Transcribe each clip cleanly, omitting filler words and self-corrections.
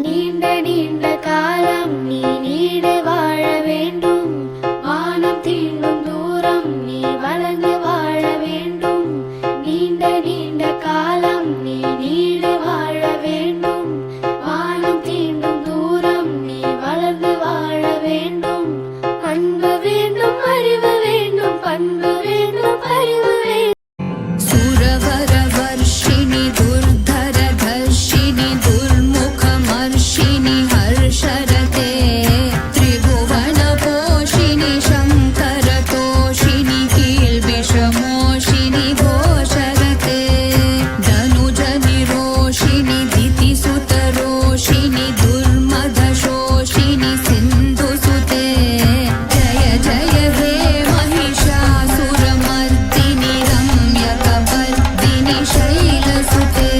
நீண்ட நீண்ட காலம் நீ நீடு வாழ வேண்டும். வானம் தீண்டும் தூரம் நீ வளர்ந்து வாழ வேண்டும். நீண்ட நீண்ட காலம் நீ நீடு வாழ வேண்டும். வானம் தீண்டும் தூரம் நீ வளர்ந்து வாழ வேண்டும். அன்பு வேண்டும், அறிவு வேண்டும், பண்பு வேண்டும், அறிவு வேண்டும். सुरवर वर्षिणि दुर्धर धर्षिणि दुर्मुखमर्षिणि हर्षरते त्रिभुवन पोषिणि शङ्कर तोषिणि कील्बिषमोषिणि घोषरते धनुजनि रोषिणि दितिसुतरोषिणि दुर्मदशोषिणि सिन्धुसुते जय जय हे महिषासुरमर्दिनि रम्यकपर्दिनि शैलसुते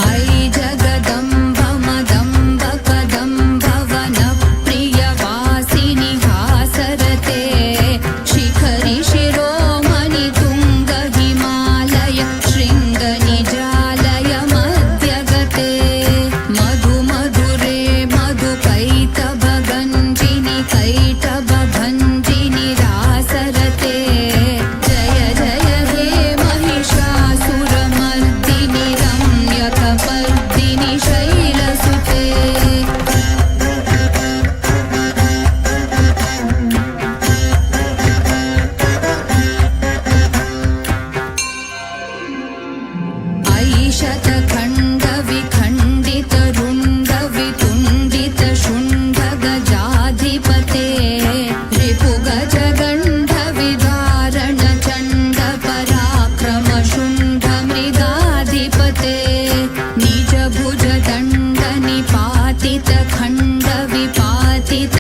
ऐ जगदम्ब मदम्ब कदम्ब वनप्रियवासिनि हासरते शिखरि शिरोमणि तुङ्ग हिमालय शृङ्गनिजालय मध्यगते मधु मधुरे मधुकैटभगञ्जिनि कैटभभञ्जिनि रासरते जय जय हे महिषासुरमर्दिनि रम्यकपर्दिनि शैलसुते ऐ शतखण्ड